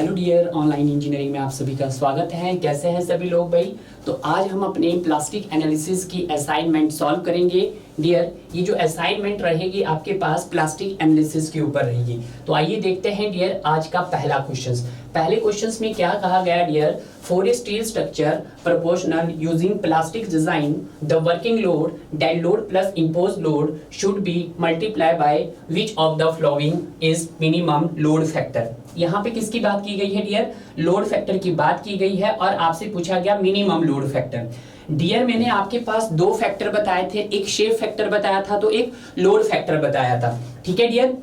Hello dear, online engineering में आप सभी का स्वागत है। कैसे हैं सभी लोग भाई? तो आज हम अपने प्लास्टिक एनालिसिस की असाइनमेंट सॉल्व करेंगे। डियर, ये जो असाइनमेंट रहेगी आपके पास प्लास्टिक एनालिसिस के ऊपर रहेगी। तो आइए देखते हैं डियर आज का पहला क्वेश्चन। पहले क्वेश्चन में क्या कहा गया dear? For a steel structure proportional using plastic design the working load dead load plus impose load should be multiply by which of the following is minimum load factor. यहाँ पे किसकी बात की गई है डियर? लोड फैक्टर की बात की गई है और आपसे पूछा गया मिनिमम लोड फैक्टर। डियर, मैंने आपके पास दो फैक्टर बताए थे, एक शेप फैक्टर बताया था तो एक लोड फैक्टर बताया था। ठीक है डियर?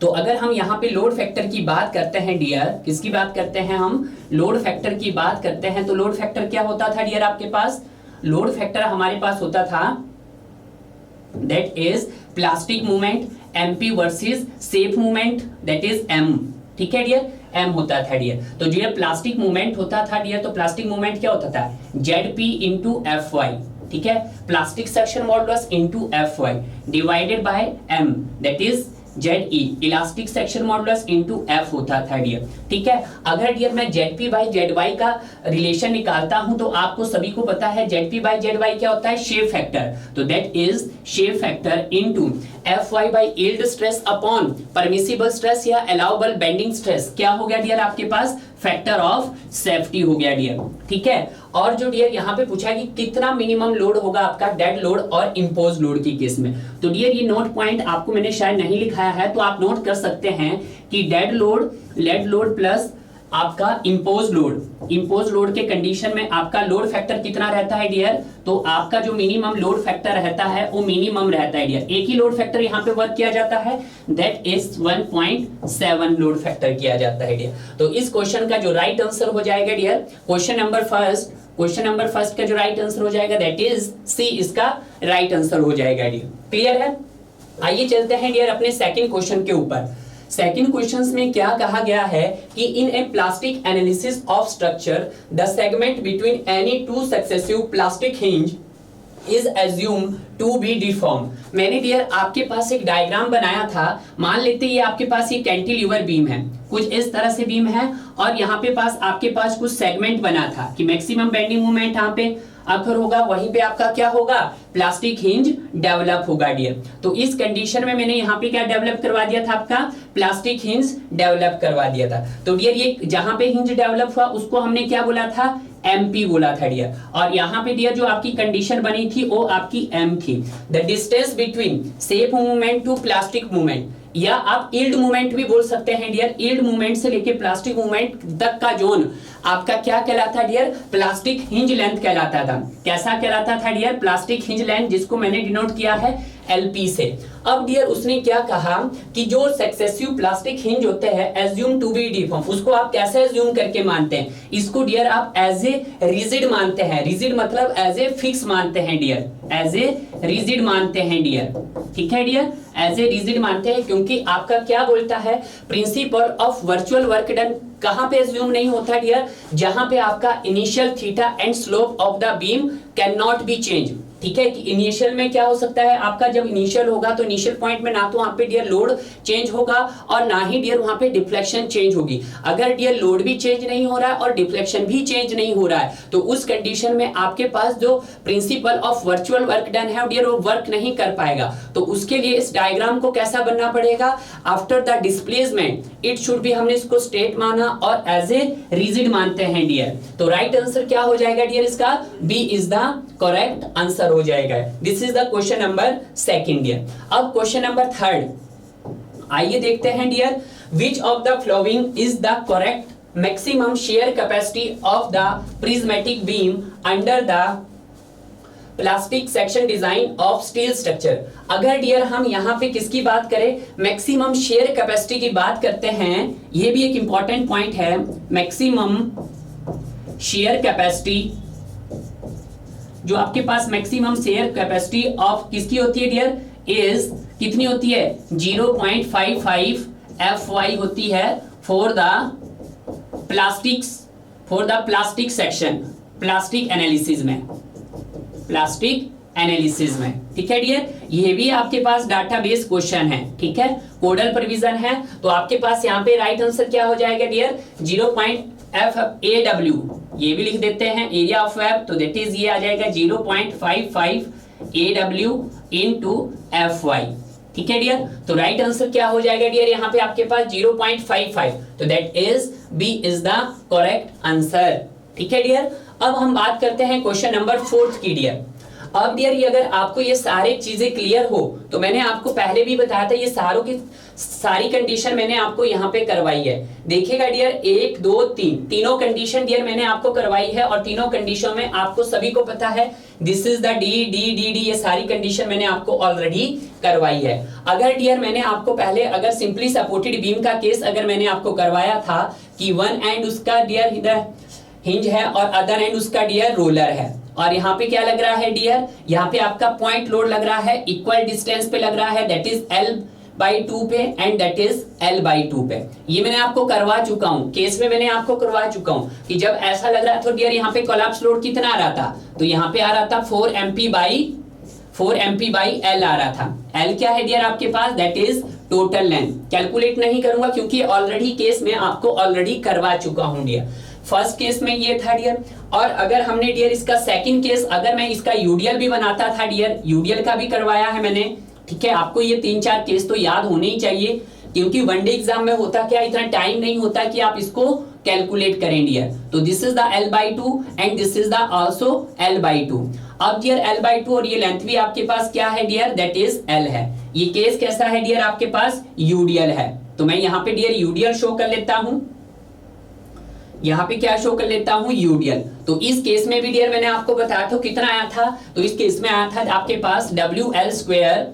तो अगर हम यहाँ पे लोड फैक्टर की बात करते हैं डियर, किसकी बात करते हैं हम? लोड फैक्टर की बात करते हैं। तो लोड फैक्टर क्या होता था डियर आपके पास? लोड फैक्टर हमारे पास होता था that is plastic movement MP versus shape movement, that is M। ठीक है डियर? M होता था डियर। तो डियर प्लास्टिक मूवमेंट होता था डियर, तो प्लास्टिक मूवमेंट क्या होता था? ZP into FY। ठीक है? Plastic section modulus into FY divided bye M, that is ZE। Elastic section modulus into F होता था डियर। ठीक है? अगर डियर मैं ZP बाई ZY का रिलेशन निकालता हूं तो आपको सभी को पता है ZP बाई ZY क्या होता है? Shape factor. तो that is shape factor into FY by yield stress upon permissible stress या अलाउबल बेंडिंग स्ट्रेस। क्या हो गया डियर आपके पास? फैक्टर ऑफ सेफ्टी हो गया डियर। ठीक है? और जो डियर यहाँ पे पूछा कि कितना मिनिमम लोड होगा आपका डेड लोड और इंपोज लोड की केस में। तो डियर ये नोट पॉइंट आपको मैंने शायद नहीं लिखाया है, तो आप नोट कर सकते हैं कि dead load, led load plus आपका इंपोज लोड के कंडीशन में आपका लोड फैक्टर कितना रहता है डियर? तो आपका जो मिनिमम लोड फैक्टर रहता है वो मिनिमम रहता है डियर। एक ही लोड फैक्टर यहाँ पे वर्क किया जाता है, दैट इज 1.7 लोड फैक्टर किया जाता है डियर। तो इस क्वेश्चन का जो राइट आंसर हो जाएगा डियर, क्वेश्चन नंबर फर्स्ट का जो राइट आंसर हो जाएगा दैट इज सी, इसका राइट आंसर हो जाएगा डियर। क्लियर है? आइए चलते हैं डियर अपने सेकंड क्वेश्चन के ऊपर। सेकंड क्वेश्चन में क्या कहा गया है कि in a plastic analysis of structure the segment between any two successive plastic hinge is assume to be deform. मैंने डियर आपके पास एक डायग्राम बनाया था। मान लेते ये आपके पास ये कैंटिलीवर बीम है, कुछ इस तरह से बीम है और यहाँ पे पास आपके पास कुछ सेगमेंट बना था कि मैक्सिमम बेंडिंग मोमेंट यहाँ पे अगर होगा वहीं पे आपका क्या होगा? प्लास्टिक हिंज डेवलप होगा डियर। तो इस कंडीशन में मैंने यहाँ पे क्या डेवलप करवा दिया था? आपका प्लास्टिक हिंज डेवलप करवा दिया था। तो डियर ये जहां पे हिंज डेवलप हुआ उसको हमने क्या बोला था? MP बोला था डियर। और यहाँ पे डियर जो आपकी कंडीशन बनी थी वो आपकी M थी। The distance between shape movement to plastic movement, या आप यील्ड मूवमेंट भी बोल सकते हैं डियर। यील्ड मूवमेंट से लेके प्लास्टिक मूवमेंट तक का जोन आपका क्या कहलाता है डियर? प्लास्टिक हिंज लेंथ कहलाता था। कैसा कहलाता था डियर? प्लास्टिक हिंज लेंथ, जिसको मैंने डिनोट किया है LP से। अब डियर उसने क्या कहा कि जो सक्सेसिव प्लास्टिक हिंज होते हैं एज्यूम टू बी डिफॉर्म, उसको आप कैसे एज्यूम करके मानते हैं? इसको डियर आप एज ए रिजिड मानते हैं। रिजिड मतलब एज ए फिक्स मानते हैं डियर, एज ए रिजिड मानते हैं डियर। ठीक है डियर? एज ए रिजिड मानते हैं क्योंकि आपका क्या बोलता है? Principal of virtual work done कहां पे एज्यूम नहीं होता डियर? जहां पे आपका initial theta and slope of the beam can not be change. ठीक है? कि इनिशियल में क्या हो सकता है आपका? जब इनिशियल होगा तो इनिशियल पॉइंट में ना तो वहां पे डियर लोड चेंज होगा और ना ही डियर वहां पे डिफ्लेक्शन चेंज होगी। अगर डियर लोड भी चेंज नहीं हो रहा है और डिफ्लेक्शन भी चेंज नहीं हो रहा है तो उस कंडीशन में आपके पास जो principal of virtual work done है डियर वो वर्क नहीं कर पाएगा। तो उसके लिए इस डायग्राम को कैसा बनना पड़ेगा? After the displacement it should be, हमने इसको स्टेट माना और एज ए रिजिड मानते हैं डियर। तो राइट आंसर क्या हो जाएगा डियर? इसका B is the correct answer हो जाएगा। This is the question number second dear. अब क्वेश्चन नंबर थर्ड, आइए देखते हैं dear, which of the following is the correct maximum share capacity of the prismatic beam under the plastic section design of steel structure. अगर dear हम यहाँ पे किसकी बात करें? मैक्सिमम शेयर कैपेसिटी की बात करते हैं। ये भी एक इंपॉर्टेंट पॉइंट है। मैक्सिमम शेयर कैपेसिटी, जो आपके पास मैक्सिमम शेयर कैपेसिटी ऑफ किसकी होती है डियर? इज कितनी होती है? 0.55 FY होती है for the plastic section, plastic analysis में, प्लास्टिक एनालिसिस में। ठीक है डियर, ये भी आपके पास डाटाबेस क्वेश्चन है। ठीक है, कोडल प्रोविजन है, तो आपके पास यहाँ पे राइट आंसर क्या हो जाएगा डियर, 0.FAW, ये भी लिख देते हैं एरिया ऑफ वेब, तो दैट इज ये आ जाएगा 0.55 AW इनटू FY। ठीक है डियर, तो राइट आंसर क्या हो जाएगा डियर, यहाँ पे आपके पास 0.55, तो that is B is the correct answer. ठीक है डियर, अब हम बात करते हैं क्वेश्चन नंबर 4 की डियर। अब डियर ये अगर आपको ये सारी चीजें क्लियर हो, तो मैंने आपको पहले भी बताया था ये सारों की सारी कंडीशन मैंने आपको यहाँ पे करवाई है। देखिएगा डियर, 1 2 3 तीनों कंडीशन डियर मैंने आपको करवाई है, और तीनों कंडीशन में आपको सभी को पता है this is the D D D D, ये सारी कंडीशन मैंने आपको ऑलरेडी करवाई है। अगर डियर मैंने आपको पहले अगर सिंपली सपोर्टेड बीम का केस अगर मैंने आपको करवाया था कि वन एंड उसका डियर इधर हिंज है और अदर एंड उसका डियर रोलर है, और यहाँ पे क्या लग रहा है डियर, यहाँ पे आपका पॉइंट लोड लग रहा है, इक्वल डिस्टेंस पे लग रहा है, दैट इज L/2 पे एंड दैट इज L/2 पे। ये मैंने आपको करवा चुका हूँ, केस में मैंने आपको करवा चुका हूँ कि जब ऐसा लग रहा था तो डियर यहाँ पे कोलैप्स लोड कितना आ रहा था, तो यहाँ पे आ रहा था 4 MP/L आ रहा था। L क्या है डियर आपके पास, that is total length. Calculate नहीं करूंगा क्योंकि ऑलरेडी केस में आपको ऑलरेडी करवा चुका हूँ डियर। फर्स्ट केस में ये था डियर, और अगर हमने डियर इसका सेकंड केस अगर मैं इसका यूडीएल भी बनाता था डियर, यूडीएल का भी करवाया है मैंने। ठीक है, आपको ये 3-4 केस तो याद होने ही चाहिए, क्योंकि वनडे एग्जाम में होता क्या, इतना टाइम नहीं होता कि आप इसको कैलकुलेट करें डियर। तो this is the L/2 and this is the also L/2। अब डियर L/2 और ये लेंथ भी आपके पास क्या है डियर, दैट इज L है। ये केस कैसा है डियर आपके पास, यूडीएल है, तो मैं यहाँ पे डियर यूडीएल शो कर लेता हूं, यहाँ पे क्या शो कर लेता हूं, यूडीएल। तो इस केस में भी डियर मैंने आपको बताया था कितना आया था, तो इस केस में आया था आपके पास WL²,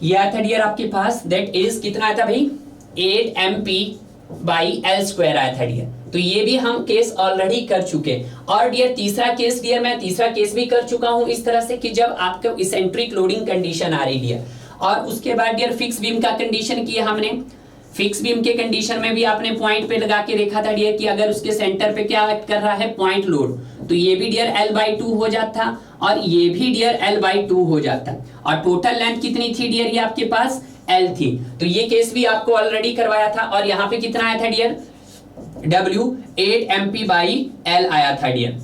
ये आया था डियर आपके पास, दैट इज कितना आया था भाई, 8 MP/L² आया था डियर। तो ये भी हम केस ऑलरेडी कर चुके। और डियर तीसरा केस डियर मैं तीसरा केस भी कर चुका हूं इस तरह से कि जब आपको इसेंट्रिक लोडिंग कंडीशन आ रही है, और उसके बाद डियर फिक्स बीम का कंडीशन किया हमने। फिक्स बीम के कंडीशन में भी आपने पॉइंट पे लगा के देखा था डियर कि अगर उसके सेंटर पे क्या एक्ट कर रहा है, पॉइंट लोड, तो ये भी डियर L/2 हो जाता और ये भी डियर L/2 हो जाता। और टोटल लेंथ कितनी थी डियर, ये आपके पास L थी। तो ये केस भी आपको ऑलरेडी करवाया था, और यहाँ पे कितना आया था डियर, W8 MP/L आया था डियर।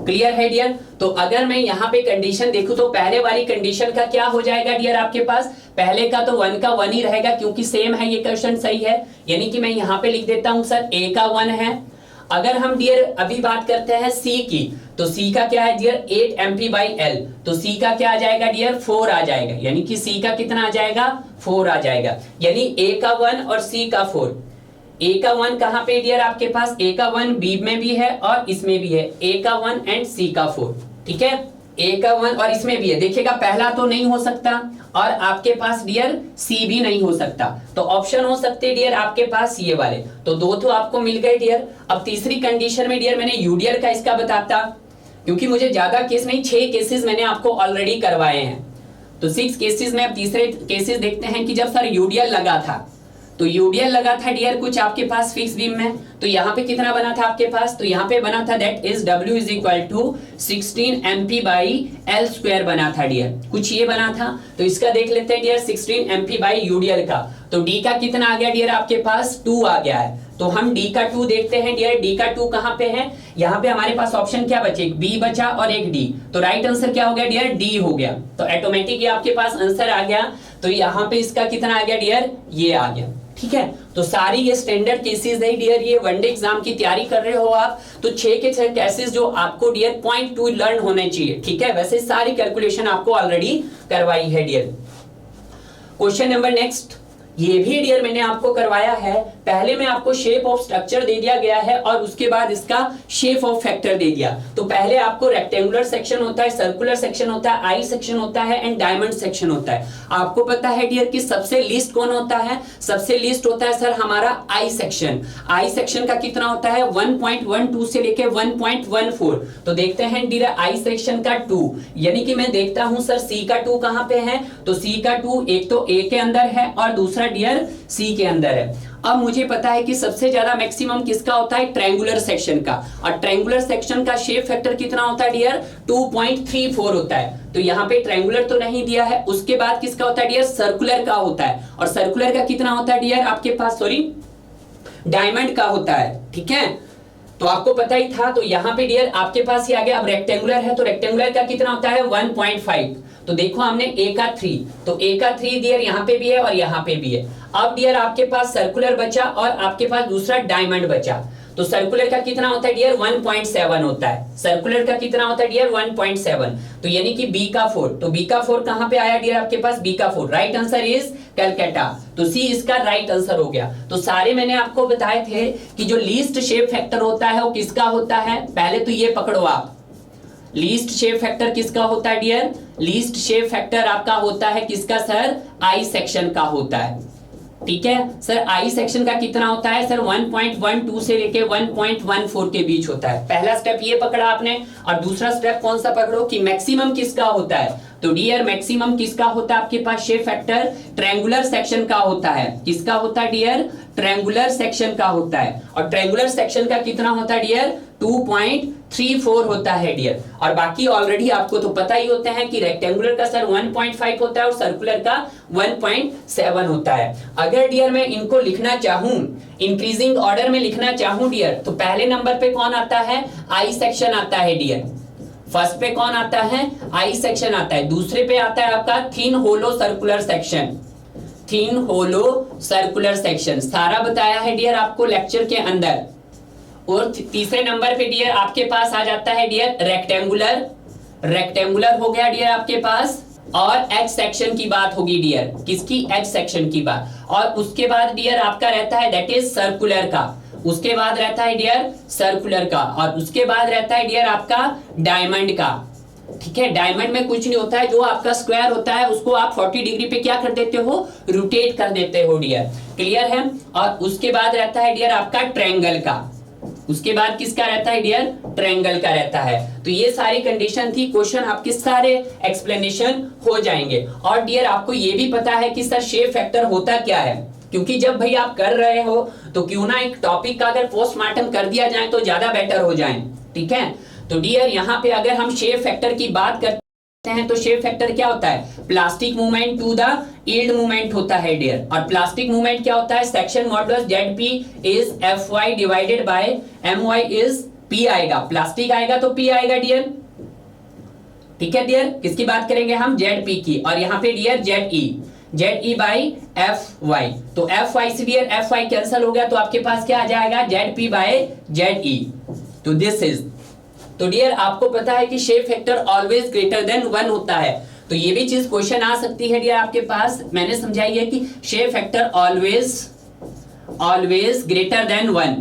क्लियर है डियर। तो अगर मैं यहाँ पे कंडीशन देखूं तो पहले वाली कंडीशन का क्या हो जाएगा डियर आपके पास, पहले का तो 1 का 1 ही रहेगा क्योंकि सेम है, ये क्वेश्चन सही है, यानी कि मैं यहाँ पे लिख देता हूं सर A का 1 है। अगर हम डियर अभी बात करते हैं C की, तो C का क्या है डियर 8 MP/L, तो C का क्या आ जाएगा डियर 4 आ जाएगा, यानी कि C का कितना आ जाएगा 4 आ जाएगा, यानी A का 1 और C का 4। A का 1 कहां पे डियर आपके पास, A का 1 B में भी है और इसमें भी है, A का 1 एंड C का 4। ठीक है, A का 1 और इसमें भी है। देखिएगा पहला तो नहीं हो सकता और आपके पास डियर C भी नहीं हो सकता, तो ऑप्शन हो सकते डियर आपके पास ये वाले, तो 2 तो आपको मिल गए डियर। अब तीसरी कंडीशन में डियर मैंने यूडीएल का इसका बताता, क्योंकि मुझे ज्यादा केस नहीं 6 केसेस मैंने आपको ऑलरेडी करवाए हैं, तो 6 केसेस में अब तीसरे केसेस देखते हैं कि जब सर यूडीएल लगा था, तो यूडीएल लगा था डियर कुछ आपके पास फिक्स बीम में, तो यहाँ पे कितना बना था आपके पास, तो यहाँ पे बना था that is W is equal to 16 MP/L² बना था डियर, कुछ ये बना था। तो इसका देख लेते हैं डियर 16 MP/यूडीएल का, तो D का कितना आ गया डियर आपके पास 2 आ गया है, तो हम D का 2 देखते हैं डियर। D का 2 कहाँ पे है, यहाँ पे हमारे पास ऑप्शन क्या बचे, एक B बचा और एक D, तो राइट आंसर क्या हो गया डियर D हो गया, तो ऑटोमेटिक आपके पास आंसर आ गया। तो यहाँ पे इसका कितना आ गया डियर, ये आ गया। ठीक है, तो सारी ये स्टैंडर्ड केसेस है डियर, ये वनडे एग्जाम की तैयारी कर रहे हो आप, तो 6 के 6 केसेस जो आपको डियर पॉइंट टू लर्न होने चाहिए। ठीक है, वैसे सारी कैलकुलेशन आपको ऑलरेडी करवाई है डियर। क्वेश्चन नंबर नेक्स्ट, ये भी डियर मैंने आपको करवाया है। पहले में आपको शेप ऑफ स्ट्रक्चर दे दिया गया है और उसके बाद इसका शेप ऑफ फैक्टर दे दिया। तो पहले आपको रेक्टेंगुलर सेक्शन होता है, सर्कुलर सेक्शन होता है, आई सेक्शन होता है एंड डायमंड सेक्शन होता है। आपको पता है डियर कि सबसे लीस्ट कौन होता है, सबसे लीस्ट होता है सर हमारा आई सेक्शन। आई सेक्शन का कितना होता है 1.12 से लेके 1.14। तो देखते हैं डियर आई सेक्शन का 2, यानी कि मैं देखता हूं सर सी का 2 कहां पे है, तो सी का 2 एक तो ए के अंदर है और दूसरा डियर सी के अंदर है। अब मुझे पता है कि सबसे ज्यादा मैक्सिमम किसका होता है, ट्रायंगुलर सेक्शन का, और ट्रायंगुलर सेक्शन का शेप फैक्टर कितना होता है डियर, 2.34 होता है। तो यहाँ पे ट्रायंगुलर तो नहीं दिया है। उसके बाद किसका होता है डियर, सर्कुलर का होता है, और सर्कुलर का कितना होता है डियर आपके पास, सॉरी डायमंड का होता है, ठीक है, तो आपको पता ही था। तो यहाँ पे डियर आपके पास ही आ गया। अब रेक्टेंगुलर है तो रेक्टेंगुलर का कितना होता है 1.5। तो देखो हमने a का 3, तो a का 3 डियर यहाँ पे भी है और यहाँ पे भी है। अब डियर आपके पास सर्कुलर बचा और आपके पास दूसरा डायमंड बचा। तो सर्कुलर का कितना होता है डियर 1.7 होता है। सर्कुलर का कितना होता है डियर 1.7। तो यानी कि b का 4, तो b का 4 कहां पे आया डियर आपके पास, b का 4, राइट आंसर इज कलकत्ता। तो सी इसका राइट आंसर हो गया। तो सारे मैंने आपको बताए थे कि जो लीस्ट शेप फैक्टर होता है वो किसका होता है। पहले तो ये पकड़ो आप, लीस्ट शेप फैक्टर किसका होता है डियर, लीस्ट शेप फैक्टर आपका होता है किसका सर, आई सेक्शन का होता है, ठीक है सर। आई सेक्शन का कितना होता है सर, 1.12 से लेके 1.14 के बीच होता है। पहला स्टेप ये पकड़ा आपने, और दूसरा स्टेप कौन सा पकड़ो कि मैक्सिमम किसका होता है। तो डियर मैक्सिमम किसका होता है आपके पास शेप फैक्टर, ट्रायंगुलर सेक्शन का होता है। किसका होता है डियर, ट्रायंगुलर सेक्शन का होता है। और ट्रायंगुलर सेक्शन का कितना होता है डियर, 2.34 होता है डियर। और बाकी ऑलरेडी आपको तो पता ही होते हैं कि रेक्टेंगुलर का सर 1.5 होता है और सर्कुलर का 1.7 होता है। अगर डियर मैं इनको लिखना चाहूं, इंक्रीजिंग ऑर्डर में लिखना चाहूं डियर, तो पहले नंबर पे कौन आता है, आई सेक्शन आता है डियर। फर्स्ट पे कौन आता है, आई सेक्शन आता है। दूसरे पे आता है आपका thin hollow circular section, thin hollow circular section, सारा बताया है डियर आपको लेक्चर के अंदर। और तीसरे नंबर पे डियर आपके पास आ जाता है डियर रेक्टेंगुलर, रेक्टेंगुलर हो गया डियर आपके पास। और एच सेक्शन की बात होगी डियर, किसकी, एच सेक्शन की बात। और उसके बाद डियर आपका रहता है दैट इज सर्कुलर का, उसके बाद रहता है डियर सर्कुलर का, और उसके बाद रहता है डियर आपका डायमंड का, ठीक है। डायमंड में कुछ नहीं होता है, जो आपका स्क्वायर होता है उसको आप 40 डिग्री पे क्या कर देते हो, रोटेट कर देते हो डियर, क्लियर है। और उसके बाद रहता है डियर आपका ट्रायंगल का, उसके बाद किसका रहता है डियर, ट्रायंगल का रहता है। तो ये सारी कंडीशन थी, क्वेश्चन आपके सारे एक्सप्लेनेशन हो जाएंगे। और डियर आपको ये भी पता है कि सर शेप फैक्टर होता क्या है, क्योंकि जब भाई आप कर रहे हो तो क्यों ना एक टॉपिक का अगर पोस्टमार्टम कर दिया जाए तो ज्यादा बेटर हो जाए, ठीक है। तो डियर यहाँ पे अगर हम शेप फैक्टर की बात करते हैं तो शेप फैक्टर क्या होता है, plastic movement to the yield movement होता है डियर। और प्लास्टिक मूवमेंट क्या होता है, section modulus ZP is FY divided by MY is P आएगा, प्लास्टिक आएगा तो P आएगा डियर, ठीक है डियर। किसकी बात करेंगे हम, ZP की, और यहाँ पे डियर ZE बाई FY। तो FY से डियर FY कैंसिल हो गया तो आपके पास क्या आ जाएगा, ZP बाय ZE। तो दिस इज, तो डियर आपको पता है कि shape factor always greater than 1 होता है। तो ये भी चीज क्वेश्चन आ सकती है डियर आपके पास, मैंने समझाई है कि shape factor always greater than 1,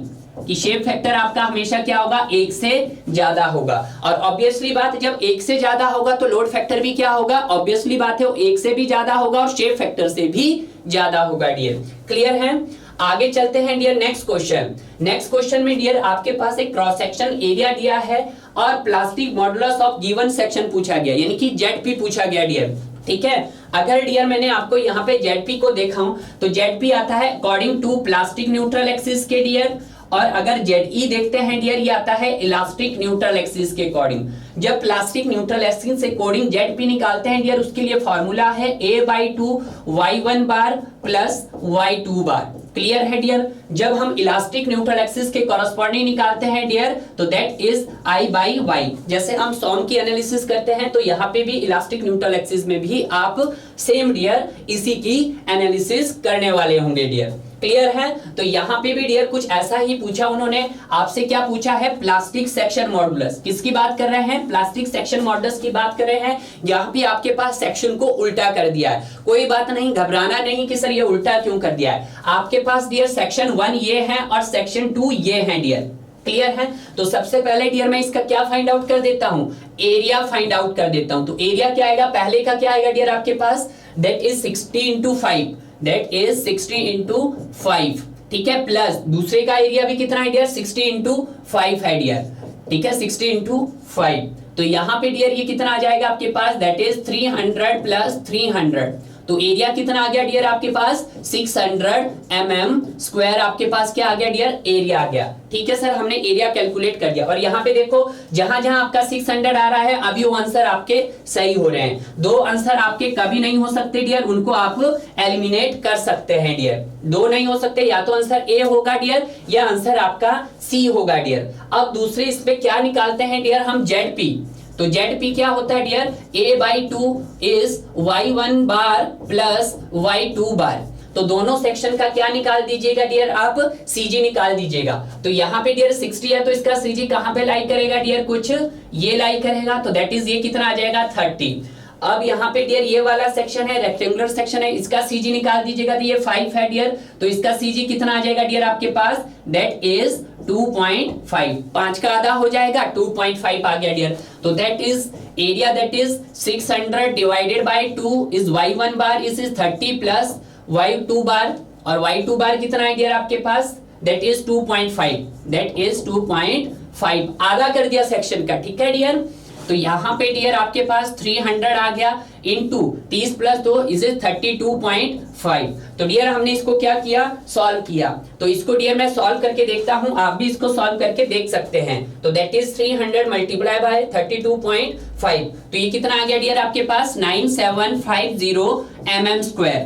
कि शेप फैक्टर आपका हमेशा क्या होगा, 1 से ज्यादा होगा। और ऑब्वियसली बात है, जब 1 से ज्यादा होगा तो लोड फैक्टर भी क्या होगा, ऑब्वियसली बात है वो 1 से भी ज्यादा होगा और शेप फैक्टर से भी ज्यादा होगा डियर, क्लियर है। आगे चलते हैं dear next question. Next question में डियर आपके पास एक क्रॉस सेक्शन एरिया दिया है और plastic modulus of given section पूछा गया, यानी कि ZP पूछा गया डियर, ठीक है। अगर डियर मैंने आपको यहाँ पे ZP को दिखाऊं तो ZP आता है according to plastic neutral axis के डियर, और अगर ZE देखते हैं डियर ये आता है इलास्टिक न्यूट्रल एक्सिस के अकॉर्डिंग। जब प्लास्टिक न्यूट्रल एक्सिस से अकॉर्डिंग ZP निकालते हैं डियर, उसके लिए फॉर्मूला है A/2 Y1 bar plus Y2 बार, क्लियर है डियर। जब हम इलास्टिक न्यूट्रल एक्सिस के कॉरस्पॉन्डिंग निकालते हैं डियर तो दैट इज I/Y। जैसे हम सॉम की एनालिसिस करते हैं तो यहाँ पे भी इलास्टिक न्यूट्रल एक्सिस में भी आप सेम डियर इसी की एनालिसिस करने वाले होंगे डियर, क्लियर है। तो यहाँ पे भी डियर कुछ ऐसा ही पूछा उन्होंने आपसे, क्या पूछा है, प्लास्टिक सेक्शन मॉडुलस। किसकी बात कर रहे हैं, प्लास्टिक सेक्शन मॉडुलस की बात कर रहे हैं। यहाँ पे आपके पास सेक्शन को उल्टा कर दिया है, कोई बात नहीं, घबराना नहीं कि सर ये उल्टा क्यों कर दिया है। आपके पास डियर सेक्शन 1 ये है और सेक्शन 2 ये है डियर, क्लियर है। तो सबसे पहले डियर मैं इसका क्या फाइंड आउट कर देता हूं, एरिया फाइंड आउट कर देता हूं। तो एरिया क्या आएगा, पहले का क्या आएगा डियर आपके पास, that is 60 into 5, that is 60 into 5, ठीक है, प्लस दूसरे का एरिया भी कितना है डियर, 60 into 5 है डियर, ठीक है, 60 into 5। तो यहाँ पे डियर ये कितना आ जाएगा आपके पास, दैट इज 300 प्लस 300, तो एरिया कितना आ गया डियर आपके पास 600 mm² आपके पास क्या आ गया डियर एरिया आ गया। ठीक है सर, हमने एरिया कैलकुलेट कर दिया। और यहाँ पे देखो जहां जहां आपका 600 आ रहा है अभी वो आंसर आपके सही हो रहे हैं। दो आंसर आपके कभी नहीं हो सकते डियर, उनको आप एलिमिनेट कर सकते हैं डियर। दो नहीं हो सकते, या तो आंसर ए होगा डियर या आंसर आपका सी होगा डियर। अब दूसरे इस पे क्या निकालते हैं डियर हम ZP। तो ZP क्या होता है dear A/2 is Y1 bar plus Y2 bar. तो दोनों सेक्शन का क्या निकाल दीजिएगा डियर आप CG निकाल दीजिएगा। तो यहाँ पे डियर 60 है तो इसका CG कहां पे लाई करेगा डियर कुछ ये लाई करेगा, तो दैट इज ये कितना आ जाएगा 30। अब यहाँ पे डियर ये वाला सेक्शन है रेक्टेंगुलर सेक्शन है, इसका CG निकाल दीजिएगा तो ये 5 है डियर। तो इसका CG कितना आ जाएगा डियर आपके पास दैट इज 2.5, 5 का आधा हो जाएगा 2.5 आ गया डियर। तो that is area that is 600 divided by 2 is Y1 bar is 30 plus Y2 बार, और Y2 बार कितना है डियर आपके पास दैट इज 2.5, दैट इज 2.5 आधा कर दिया सेक्शन का। ठीक है डियर, तो यहाँ पे डियर आपके पास 300 आ गया इनटू 30 प्लस 2 इज 32.5। तो डियर हमने इसको क्या किया सॉल्व किया। तो इसको डियर मैं सॉल्व करके देखता हूं, आप भी इसको सॉल्व करके देख सकते हैं। तो दैट इज 300 मल्टीप्लाई बाय 32.5, तो ये कितना आ गया डियर आपके पास 9750 mm²।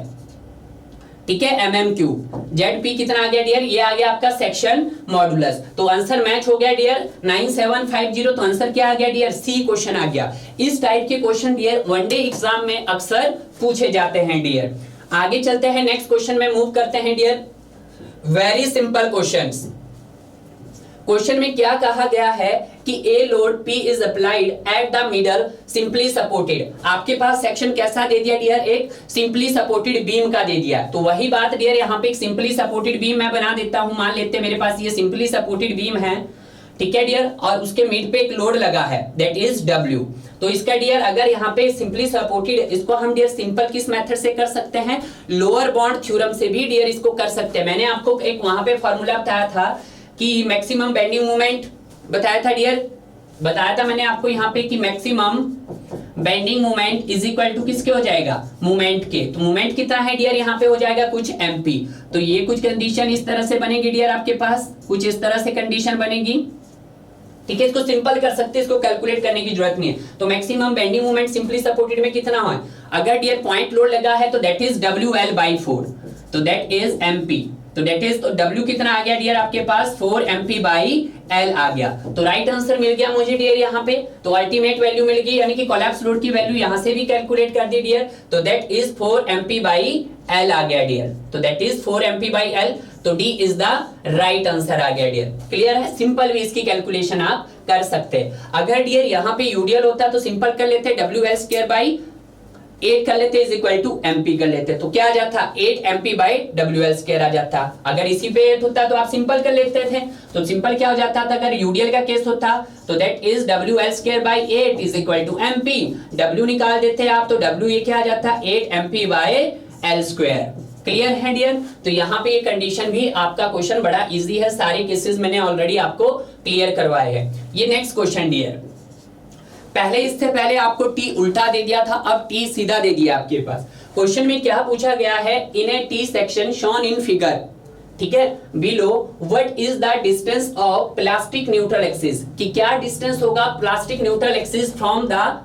ठीक है mm³ ZP कितना आ गया डियर ये आ गया आपका सेक्शन मॉडुलस। तो आंसर मैच हो गया डियर 9750, तो आंसर क्या आ गया डियर सी क्वेश्चन आ गया। इस टाइप के क्वेश्चन डियर वनडे एग्जाम में अक्सर पूछे जाते हैं डियर। आगे चलते हैं नेक्स्ट क्वेश्चन में मूव करते हैं dear. Very simple questions. Question में क्या कहा गया है कि a load P is applied at the middle simply supported. आपके पास सेक्शन कैसा दे दिया डियर एक सिंपली सपोर्टेड बीम का दे दिया। तो वही बात डियर यहाँ पे एक सिंपली सपोर्टेड बीम मैं बना देता हूं। मान लेते हैं मेरे पास ये सिंपली सपोर्टेड बीम है, ठीक है डियर, और उसके मिड पे एक लोड लगा है दैट इज W। तो इसका डियर अगर यहाँ पे सिंपली सपोर्टेड, इसको हम डियर सिंपल किस मेथड से कर सकते हैं लोअर बॉन्ड थ्योरम से भी डियर इसको कर सकते हैं। मैंने आपको एक वहां पे फॉर्मूला बताया था कि मैक्सिमम बेंडिंग मोमेंट बताया था डियर, बताया था मैंने आपको यहाँ पे कि maximum bending moment is equal to किसके हो जाएगा मोमेंट के। तो मोमेंट कितना है डियर यहाँ पे हो जाएगा कुछ MP। तो ये कुछ कंडीशन इस तरह से बनेगी डियर आपके पास, कुछ इस तरह से कंडीशन बनेगी। ठीक है, इसको सिंपल कर सकते हैं, इसको कैलकुलेट करने की जरूरत नहीं है। तो maximum bending moment simply supported में कितना हो, अगर डियर पॉइंट लोड लगा है तो दैट इज WL/4, तो दैट इज MP। तो दैट इज तो W कितना आ गया डियर आपके पास 4 MP/L आ गया। तो राइट आंसर मिल गया मुझे डियर यहाँ पे। तो अल्टीमेट वैल्यू मिल गई, यानी कि कोलैप्स लोड की वैल्यू यहाँ से भी कैलकुलेट कर दी डियर। तो दैट इज 4 MP/L आ गया डियर। तो दैट इज 4 MP/L। तो D is the right answer आ गया डियर। क्लियर है, सिंपल भी इसकी कैलकुलेशन आप कर सकते हैं। अगर डियर यहाँ पे यूडियल होता तो सिंपल कर लेते WL² 8 कर लेते इज इक्वल टू MP कर लेते, तो क्या आ जाता 8 MP/WL² आ जाता। अगर इसी पे 8 होता तो आप सिंपल कर लेते थे, तो सिंपल क्या हो जाता था अगर यूडियल का केस होता तो that is WL² 8 is equal to MP। W निकाल देते आप तो W ये क्या आ जाता 8 MP/L²। क्लियर है डियर। तो यहाँ पे ये कंडीशन भी आपका क्वेश्चन बड़ा इजी है, सारे केसेस मैंने ऑलरेडी आपको क्लियर करवाए हैं। ये नेक्स्ट क्वेश्चन डियर, पहले इससे पहले आपको T उल्टा दे दिया था, अब T सीधा दे दिया आपके पास। क्वेश्चन में क्या पूछा गया है इन ए T section shown in figure, ठीक है, below what is the distance of plastic neutral axis, कि क्या डिस्टेंस होगा plastic neutral axis from the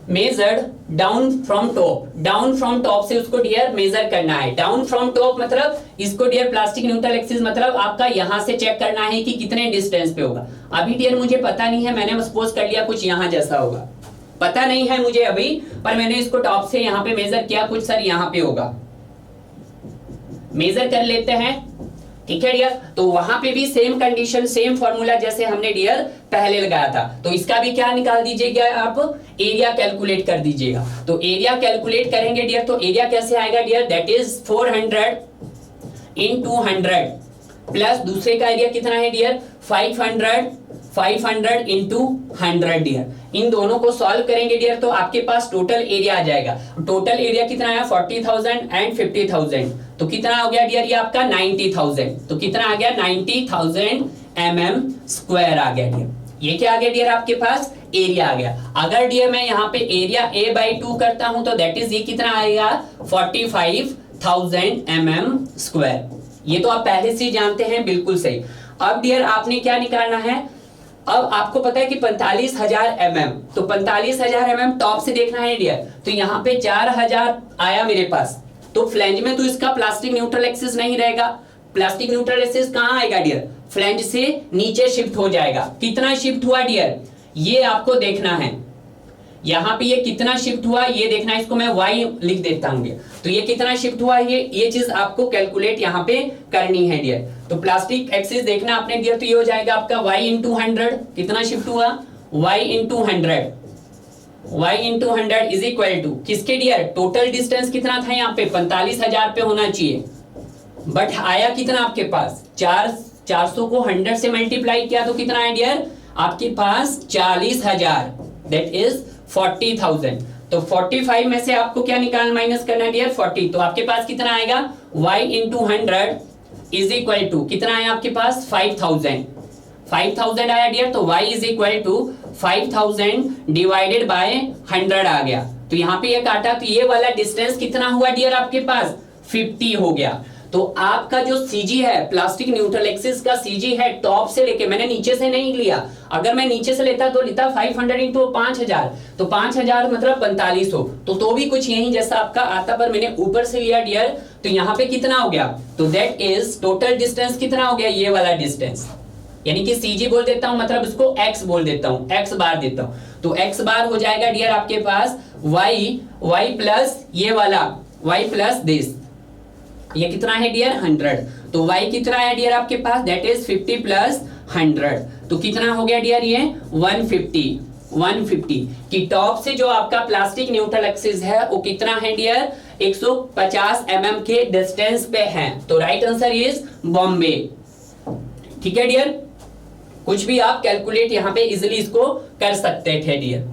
measured down from top. Down from top से उसको डियर मेजर करना है। डाउन फ्रॉम टॉप मतलब इसको डियर प्लास्टिक न्यूट्रल एक्सिस मतलब आपका यहां से चेक करना है कि कितने डिस्टेंस पे होगा। अभी डियर मुझे पता नहीं है, मैंने सपोज कर लिया कुछ यहां जैसा होगा, पता नहीं है मुझे अभी, पर मैंने इसको टॉप से यहां पे मेजर किया, कुछ सर यहां पे होगा, मेजर कर लेते हैं। ठीक है डियर, तो वहां पे भी सेम कंडीशन सेम फॉर्मूला जैसे हमने डियर पहले लगाया था। तो इसका भी क्या निकाल दीजिएगा आप एरिया कैलकुलेट कर दीजिएगा। तो एरिया कैलकुलेट करेंगे डियर, तो एरिया कैसे आएगा dear that is 400 in 200 plus दूसरे का एरिया कितना है डियर 500 इंटू 100 डियर। इन दोनों को सॉल्व करेंगे डियर तो आपके पास टोटल एरिया आ जाएगा। टोटल एरिया कितना आया 40,000 एंड 50,000, तो कितना हो गया डियर ये आपका 90,000। तो कितना आ गया 90,000 mm² आ गया डियर। ये क्या आ गया डियर आपके पास, एरिया आ गया। अगर डियर मैं यहाँ पे एरिया a/2 करता हूं तो दैट इज ये कितना आएगा 45,000 mm²। ये तो आप पहले से जानते हैं, बिल्कुल सही। अब डियर आपने क्या निकालना है, अब आपको पता है कि 45,000 mm, तो 45,000 mm टॉप से देखना है डियर, तो यहाँ पे 4,000 आया मेरे पास, तो फ्लैंज में तो इसका प्लास्टिक न्यूट्रल एक्सिस नहीं रहेगा। प्लास्टिक न्यूट्रल एक्सिस कहाँ आएगा डियर, फ्लैंज से नीचे शिफ्ट हो जाएगा। कितना शिफ्ट हुआ डियर, ये आपको देखना है। यहाँ पे ये कितना शिफ्ट हुआ ये देखना है, इसको मैं y लिख देता हूँ। तो ये कितना शिफ्ट हुआ, ये चीज आपको कैलकुलेट यहाँ पे करनी है डियर। तो प्लास्टिक एक्सिस देखना आपने डियर, तो ये हो जाएगा आपका y × 100, कितना शिफ्ट हुआ y × 100, y × 100 is equal to किसके डियर, टोटल डिस्टेंस कितना था यहाँ पे 45,000 पे होना चाहिए, बट आया कितना आपके पास 400 को 100 से मल्टीप्लाई किया तो कितना है डियर आपके पास 40,000, दैट इज 40,000। तो 45 में से आपको क्या निकालना, माइनस करना है डियर 40, तो आपके पास कितना आएगा y × 100 इज इक्वल टू कितना आया आपके पास 5,000 आया डियर। तो y is equal to 5,000 divided by 100 आ गया। तो यहाँ पे ये काटा तो ये वाला डिस्टेंस कितना हुआ डियर आपके पास 50 हो गया। तो आपका जो CG है प्लास्टिक न्यूट्रल एक्सिस का CG है टॉप से लेके, मैंने नीचे से नहीं लिया, अगर मैं नीचे से लेता तो लेता 500 × 5,000, तो 5,000 मतलब 4500, तो भी कुछ यही जैसा आपका आता, पर मैंने ऊपर से लिया डियर। तो यहाँ पे कितना हो गया, तो दैट इज टोटल डिस्टेंस कितना हो गया, ये वाला डिस्टेंस, यानी कि CG बोल देता हूं, मतलब इसको x बोल देता हूं, x बार देता हूं। तो x बार हो जाएगा डियर आपके पास y प्लस ये वाला y प्लस दिस, ये कितना है डियर 100। तो y कितना है डियर आपके पास, दैट इज 50 प्लस 100, तो कितना हो गया डियर ये 150 कि टॉप से जो आपका प्लास्टिक न्यूट्रल एक्सिस है वो कितना है डियर 150 mm के डिस्टेंस पे है। तो राइट आंसर इज बॉम्बे। ठीक है डियर, कुछ भी आप कैलकुलेट यहाँ पे इजिली इसको कर सकते थे डियर।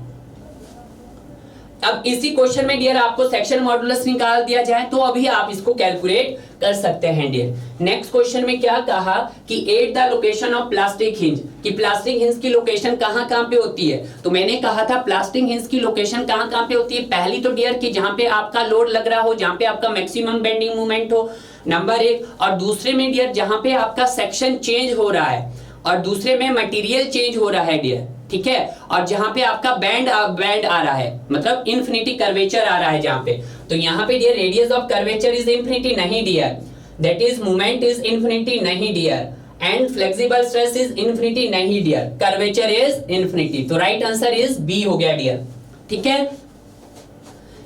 अब इसी क्वेश्चन में डियर आपको सेक्शन मॉडुलस निकाल दिया जाए तो अभी आप इसको कैलकुलेट कर सकते हैं डियर। नेक्स्ट क्वेश्चन में क्या कहा कि at the location of plastic hinge, कि प्लास्टिक हिंज की लोकेशन कहां कहां पे होती है। तो मैंने कहा था प्लास्टिक हिंज की लोकेशन कहां कहां पे होती है, पहली तो डियर कि जहां पे आपका लोड लग रहा हो, जहां पे आपका मैक्सिमम बेंडिंग मूवमेंट हो, नंबर 1, और दूसरे में डियर जहां पे आपका सेक्शन चेंज हो रहा है, और दूसरे में मटेरियल चेंज हो रहा है डियर, ठीक है, और जहां पे आपका बैंड आ रहा है, मतलब इन्फिनिटी कर्वेचर आ रहा है जहां पे। तो यहाँ पे dear radius of curvature is infinity नहीं dear, that is moment is infinity नहीं dear, and flexible stress is infinity नहीं डियर, कर्वेचर इज इन्फिनिटी। तो राइट आंसर इज बी हो गया डियर। ठीक है,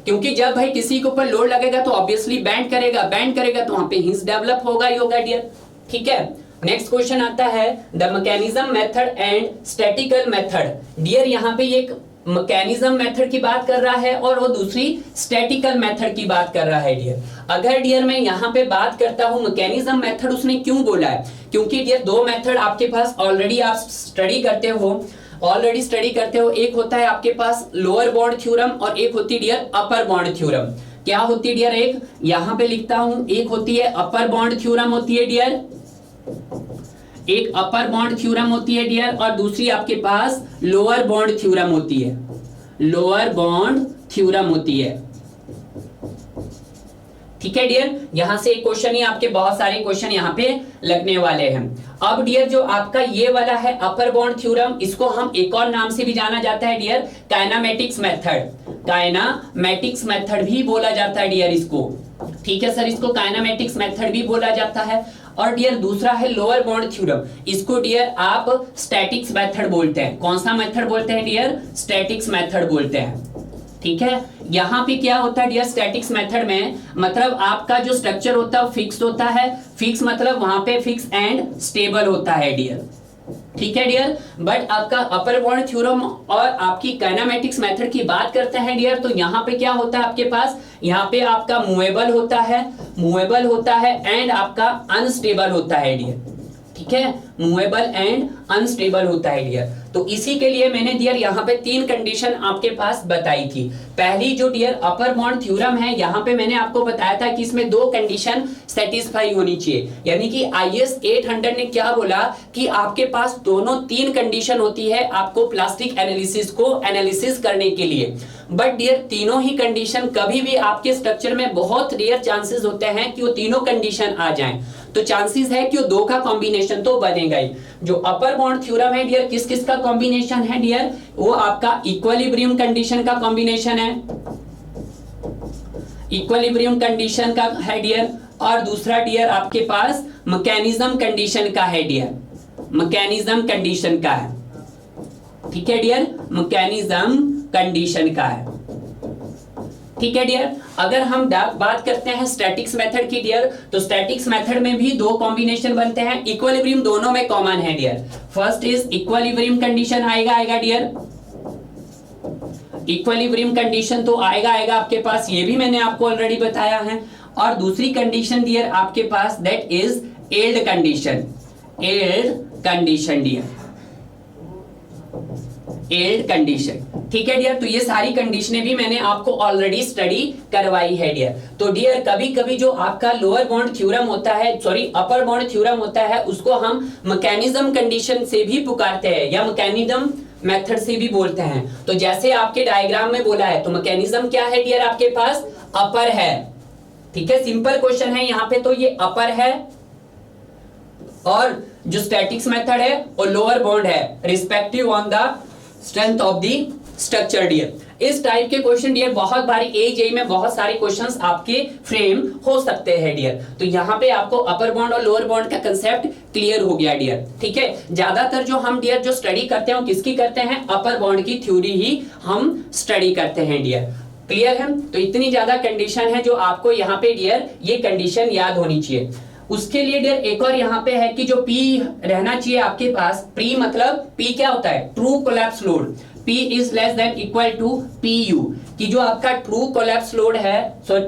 क्योंकि जब भाई किसी के ऊपर लोड लगेगा तो ऑब्वियसली बैंड करेगा तो वहां पे हिंज डेवलप होगा ही होगा डियर। ठीक है, नेक्स्ट क्वेश्चन आता है the mechanism method and statical method. Dear यहाँ पे एक मैकेनिज्म मेथड की बात कर रहा है और वो दूसरी स्टैटिकल मेथड की बात कर रहा है डियर। अगर डियर मैं यहाँ पे बात करता हूँ मैकेनिज्म मेथड, उसने क्यों बोला है, क्योंकि डियर दो मेथड आपके पास ऑलरेडी आप स्टडी करते हो, एक होता है आपके पास लोअर बॉन्ड थ्योरम और एक होती है डियर अपर बॉन्ड थ्योरम। क्या होती है डियर, एक यहाँ पे लिखता हूं, एक होती है अपर बॉन्ड थ्योरम होती है डियर, एक अपर बॉन्ड थ्योरम होती है डियर, और दूसरी आपके पास लोअर बॉन्ड थ्योरम होती है, लोअर बॉन्ड थ्योरम होती है। ठीक है डियर, यहां से एक क्वेश्चन ही आपके बहुत सारे क्वेश्चन यहाँ पे लगने वाले हैं। अब डियर जो आपका ये वाला है अपर बॉन्ड थ्योरम, इसको हम एक और नाम से भी जाना जाता है dear kinematics method, kinematics method भी बोला जाता है डियर इसको। ठीक है सर, इसको काइनेमेटिक्स मेथड भी बोला जाता है। और डियर दूसरा है लोअर बॉन्ड थ्योरम, इसको डियर आप स्टैटिक्स मेथड बोलते हैं। कौन सा मेथड बोलते हैं डियर, स्टैटिक्स मेथड बोलते हैं। ठीक है, यहाँ पे क्या होता है डियर स्टैटिक्स मेथड में, मतलब आपका जो स्ट्रक्चर होता है फिक्स होता है, फिक्स मतलब वहां पे फिक्स एंड स्टेबल होता है डियर। ठीक है डियर, बट आपका अपर बॉन्ड थ्योरम और आपकी काइनेमेटिक्स मेथड की बात करते हैं डियर, तो यहाँ पे क्या होता है आपके पास, यहाँ पे आपका मूवेबल होता है एंड आपका अनस्टेबल होता है डियर। ठीक है, मूवेबल एंड अनस्टेबल होता है डियर। तो इसी के लिए मैंने डियर यहाँ पे 3 कंडीशन आपके पास बताई थी। पहली जो डियर अपर बाउंड थ्योरम है, यहाँ पे मैंने आपको बताया था कि इसमें 2 कंडीशन सेटिस्फाई होनी चाहिए, यानी कि IS 800 ने क्या बोला कि आपके पास दोनों 3 कंडीशन होती है आपको प्लास्टिक एनालिसिस को एनालिसिस करने के लिए। बट डियर तीनों ही कंडीशन कभी भी आपके स्ट्रक्चर में बहुत रेयर चांसेस होते हैं कि वो तीनों कंडीशन आ जाएं, तो चांसेस है कि वो 2 का कॉम्बिनेशन तो बनेगा ही। जो अपर बाउंड थ्योरम है डियर किस किस का कॉम्बिनेशन है डियर, वो आपका इक्विलिब्रियम कंडीशन का कॉम्बिनेशन है, इक्विलिब्रियम कंडीशन का है डियर, और दूसरा डियर आपके पास मैकेनिज्म कंडीशन का है डियर, मैकेनिज्म कंडीशन का है, ठीक है डियर, मैकेनिज्म कंडीशन का है, ठीक है डियर। अगर हम बात करते हैं स्टैटिक्स मेथड की डियर, तो स्टैटिक्स मेथड में भी 2 कॉम्बिनेशन बनते हैं, इक्विलिब्रियम दोनों में कॉमन है dear. First is equilibrium condition आएगा डियर, इक्विलिब्रियम कंडीशन तो आएगा आपके पास, ये भी मैंने आपको ऑलरेडी बताया है। और दूसरी कंडीशन डियर आपके पास that is yield condition, yield condition dear, yield condition, ठीक है डियर। तो ये सारी कंडीशनें भी मैंने आपको ऑलरेडी स्टडी करवाई है डियर। तो डियर कभी कभी जो आपका लोअर बाउंड थ्योरम होता है, सॉरी अपर बाउंड थ्योरम होता है, उसको हम मैकेनिज्म कंडीशन से भी पुकारते हैं या मैकेनिज्म मेथड से भी बोलते हैं। तो जैसे आपके डायग्राम में बोला है, तो मैकेनिज्म क्या है डियर आपके पास, अपर है, ठीक है, सिंपल क्वेश्चन है यहाँ पे, तो ये अपर है, और जो स्टैटिक्स मेथड है वो लोअर बाउंड है, respective on the strength of the structure dear. इस टाइप के क्वेश्चन डियर बहुत बारी एजेई में बहुत सारे क्वेश्चंस आपके फ्रेम हो सकते हैं डियर। तो यहाँ पे आपको अपर बाउंड और लोअर बाउंड का कंसेप्ट क्लियर हो गया डियर, ठीक है। ज्यादातर जो हम डियर जो स्टडी करते हैं वो किसकी करते हैं, अपर बाउंड की थ्योरी ही हम स्टडी करते हैं डियर, क्लियर है। तो इतनी ज्यादा कंडीशन है जो आपको यहाँ पे डियर ये कंडीशन याद होनी चाहिए। उसके लिए डियर एक और यहाँ पे है कि जो P रहना चाहिए आपके पास, P मतलब P क्या होता है, true collapse load, P is less than equal to PU, कि जो आपका ट्रू कोलैप्स लोड है, सो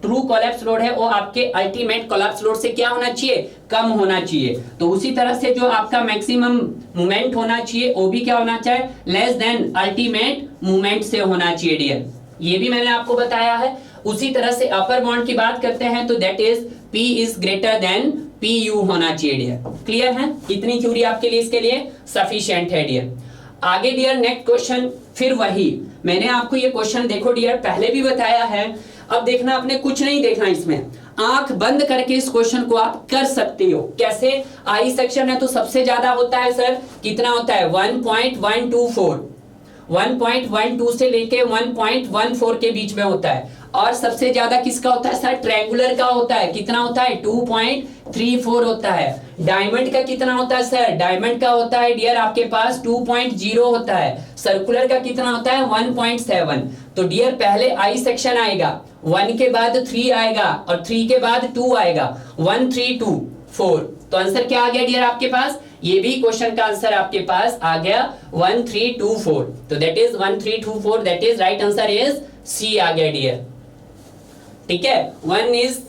ट्रू कोलैप्स लोड है वो आपके अल्टीमेट कोलैप्स लोड से क्या होना चाहिए, कम होना चाहिए। तो उसी तरह से जो आपका मैक्सिमम मोमेंट होना चाहिए वो भी क्या होना चाहिए, लेस देन अल्टीमेट मोमेंट से होना चाहिए डियर, ये भी मैंने आपको बताया है। उसी तरह से अपर बाउंड की बात करते हैं तो that is P is greater than PU होना चाहिए डियर, क्लियर है। इतनी थ्योरी आपके लिए इसके लिए सफिशिएंट है डियर। आगे डियर नेक्स्ट क्वेश्चन, फिर वही मैंने आपको ये क्वेश्चन देखो डियर पहले भी बताया है, अब देखना आपने कुछ नहीं देखना, इसमें आंख बंद करके इस क्वेश्चन को आप कर सकते हो। कैसे, आई सेक्शन है तो सबसे ज्यादा होता है सर, कितना होता है 1.124, 1.12 से लेके 1.14 के बीच में होता है। और सबसे ज्यादा किसका होता है सर, ट्रायंगुलर का होता है, कितना होता है 2.34 होता है। डायमंड का कितना होता है सर, डायमंड का होता है डियर आपके पास 2.0 होता है। सर्कुलर का कितना होता है 1.7। तो डियर पहले आई सेक्शन आएगा, 1 के बाद 3 आएगा और 3 के बाद 2 आएगा, 1 3 2 4। तो आंसर क्या आ गया डियर आपके पास, ये भी क्वेश्चन का आंसर आपके पास आ गया 1 3 2 4। तो that is 1 3 2 4, that is right answer is C आ गया डियर, ठीक है। 1 इज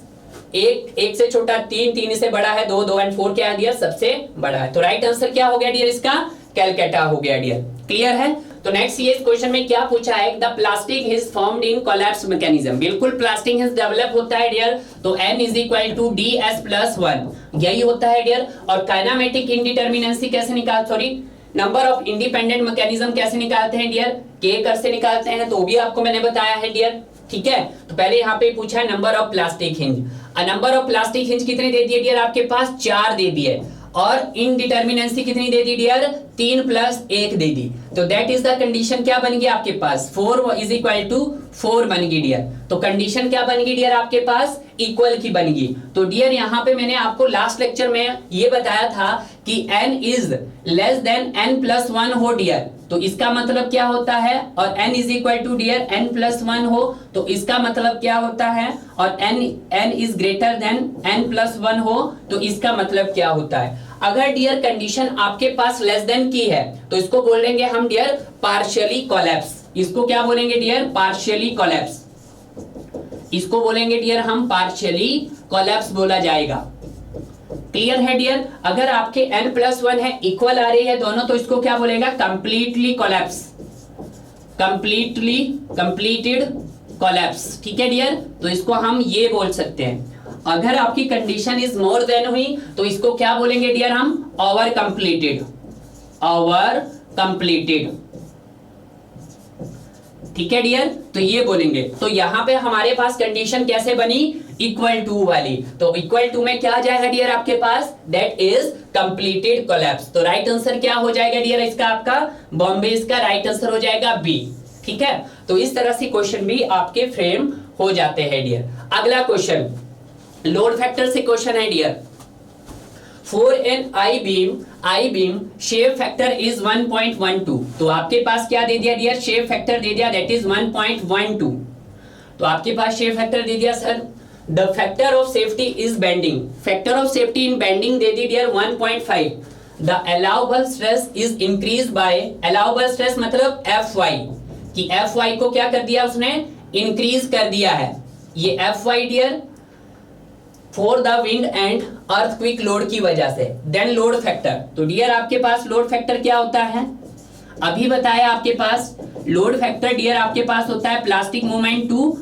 एक से छोटा 3, 3 से बड़ा है 2, 2 एंड 4 क्या है डियर, सबसे बड़ा है। तो राइट आंसर क्या हो गया डियर इसका, कैलकाटा हो गया डियर, क्लियर है। तो नेक्स्ट ये क्वेश्चन में क्या पूछा है, the plastic is formed in collapse mechanism. बिल्कुल प्लास्टिक इज डेवलप होता है डियर, तो n is equal to ds+1 यही होता है डियर। और काइनेमेटिक इंडिटरमिनेंसी कैसे निकाल, sorry number of independent mechanism कैसे निकालते हैं डियर, k कर से निकालते हैं, तो भी आपको मैंने बताया है डियर, ठीक है। तो पहले यहाँ पे पूछा है number of plastic hinge, number of plastic hinge कितने दे दिए डियर आपके पास, 4 दे दिए, और इंडिटरमिनेंसी कितनी दे दी डियर, 3 + 1 दे दी। तो दैट इज द कंडीशन क्या बन गई आपके पास, 4 इज इक्वल टू 4 बन गई डियर। तो कंडीशन क्या बन गई डियर आपके पास, इक्वल की बन गई। तो डियर यहाँ पे मैंने आपको लास्ट लेक्चर में ये बताया था कि n is less then n+1 हो डियर, तो इसका मतलब क्या होता है, और n is equal to dear n+1 हो तो इसका मतलब क्या होता है, और n is greater than n+1 हो तो इसका मतलब क्या होता है। अगर डियर कंडीशन आपके पास लेस देन की है तो इसको बोलेंगे हम डियर पार्शियली कोलैप्स, इसको क्या बोलेंगे डियर, पार्शियली कोलैप्स, इसको बोलेंगे डियर हम पार्शियली कोलैप्स बोला जाएगा, क्लियर है डियर? अगर आपके n+1 है, इक्वल आ रही है दोनों, तो इसको क्या बोलेगा? Completely collapse, completed collapse. ठीक है डियर? तो इसको हम ये बोल सकते हैं। अगर आपकी कंडीशन इज मोर देन हुई तो इसको क्या बोलेंगे डियर? हम ओवर कंप्लीटेड, ओवर कंप्लीटेड। ठीक है डियर? तो ये बोलेंगे। तो यहां पे हमारे पास कंडीशन कैसे बनी? इक्वल टू वाली। तो इक्वल टू में क्या आ जाएगा डियर आपके पास? That is completed collapse. तो राइट आंसर क्या हो जाएगा डियर इसका? आपका बॉम्बे इसका राइट आंसर हो जाएगा बी। ठीक है? तो इस तरह से क्वेश्चन भी आपके फ्रेम हो जाते हैं डियर। अगला क्वेश्चन लोड फैक्टर से क्वेश्चन है dear. For an I-beam shape factor is 1.12। तो आपके पास क्या दे दिया डियर? शेप फैक्टर दे दिया, दैट इज 1.12। तो आपके पास शेप फैक्टर दे दिया sir. The factor of safety is bending, factor of safety in bending दे दी dear 1.5। The allowable stress is increase by, allowable stress मतलब Fy, कि Fy को क्या कर दिया उसने? इंक्रीज कर दिया है। ये Fy dear for the wind and earthquake load की वजह से। देन लोड फैक्टर, तो डियर आपके पास लोड फैक्टर क्या होता है? अभी बताया आपके पास लोड फैक्टर डियर आपके पास होता है plastic movement to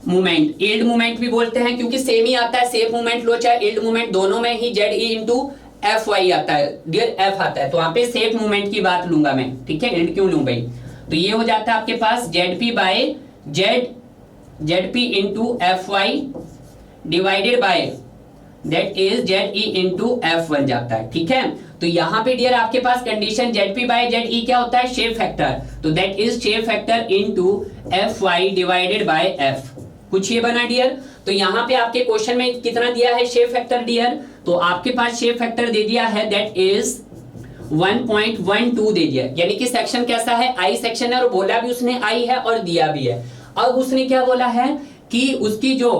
movement, yield movement भी बोलते हैं, क्योंकि सेम ही आता है, सेफ मूवमेंट लो चाहे यील्ड मूवमेंट, दोनों में ही ZE इंटू Fy आता है डियर, F आता है। तो वहां पे सेफ मूवमेंट की बात लूंगा मैं। ठीक है? यील्ड क्यों लूं भाई? तो ये हो जाता है आपके पास ZP by ZP into Fy divided by that is ZE into F बन जाता है। ठीक है? तो यहां पे डियर आपके पास कंडीशन ZP बाय ZE क्या होता है? Shape factor. तो that is shape factor into Fy divided by F। कुछ ये बना डियर। तो यहां पे आपके क्वेश्चन में कितना दिया है शेप फैक्टर डियर? तो आपके पास शेप फैक्टर दे दिया है दैट इज 1.12 दे दिया। यानी कि सेक्शन कैसा है? I सेक्शन है, और बोला भी उसने I है और दिया भी है। अब उसने क्या बोला है कि उसकी जो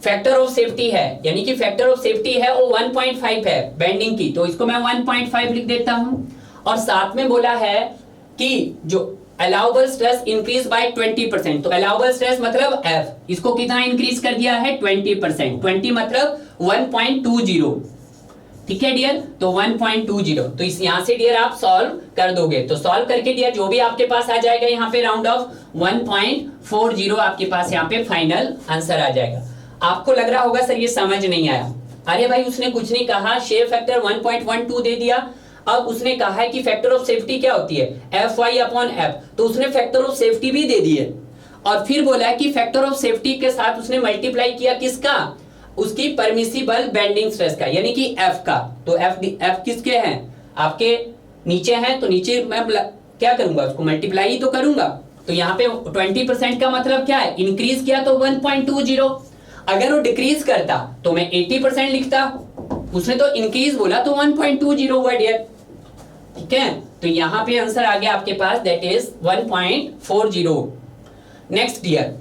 फैक्टर ऑफ सेफ्टी है, यानी कि फैक्टर ऑफ सेफ्टी है वो 1.5 है बेंडिंग की, तो इसको मैं 1.5 लिख देता हूं। और साथ में बोला है कि जो अलाउबल स्ट्रेस इंक्रीज बाय 20%, तो अलाउबल स्ट्रेस मतलब F, इसको कितना इंक्रीज कर दिया है? 20%। 20 मतलब 1.20। ठीक है डियर? तो 1.20। तो इस यहां से डियर आप सॉल्व कर दोगे, तो सॉल्व करके डियर जो भी आपके पास आ जाएगा यहाँ पे राउंड ऑफ 1.40 आपके पास यहाँ पे फाइनल आंसर आ जाएगा। आपको लग रहा होगा सर ये समझ नहीं आया। अरे भाई उसने कुछ नहीं कहा, शेप फैक्टर 1.12 दे दिया। अब उसने कहा है कि फैक्टर ऑफ सेफ्टी क्या होती है? Fy अपॉन F, तो उसने फैक्टर ऑफ सेफ्टी भी दे दी है। और फिर बोला है कि फैक्टर ऑफ सेफ्टी के साथ उसने मल्टीप्लाई किया किसका? उसकी परमिसिबल बेंडिंग स्ट्रेस का, यानी कि F का। तो F किसके हैं? आपके नीचे हैं, तो नीचे मैं क्या करूंगा? उसको मल्टीप्लाई ही तो करूंगा। तो यहाँ पे 20% का मतलब क्या है? इंक्रीज किया तो 1.20, अगर वो डिक्रीज करता तो मैं 80% लिखता। उसने तो इंक्रीज बोला तो 1.20 हुआ डियर। ठीक है? तो यहां पे आंसर आ गया आपके पास दैट इज 1.40। नेक्स्ट डियर,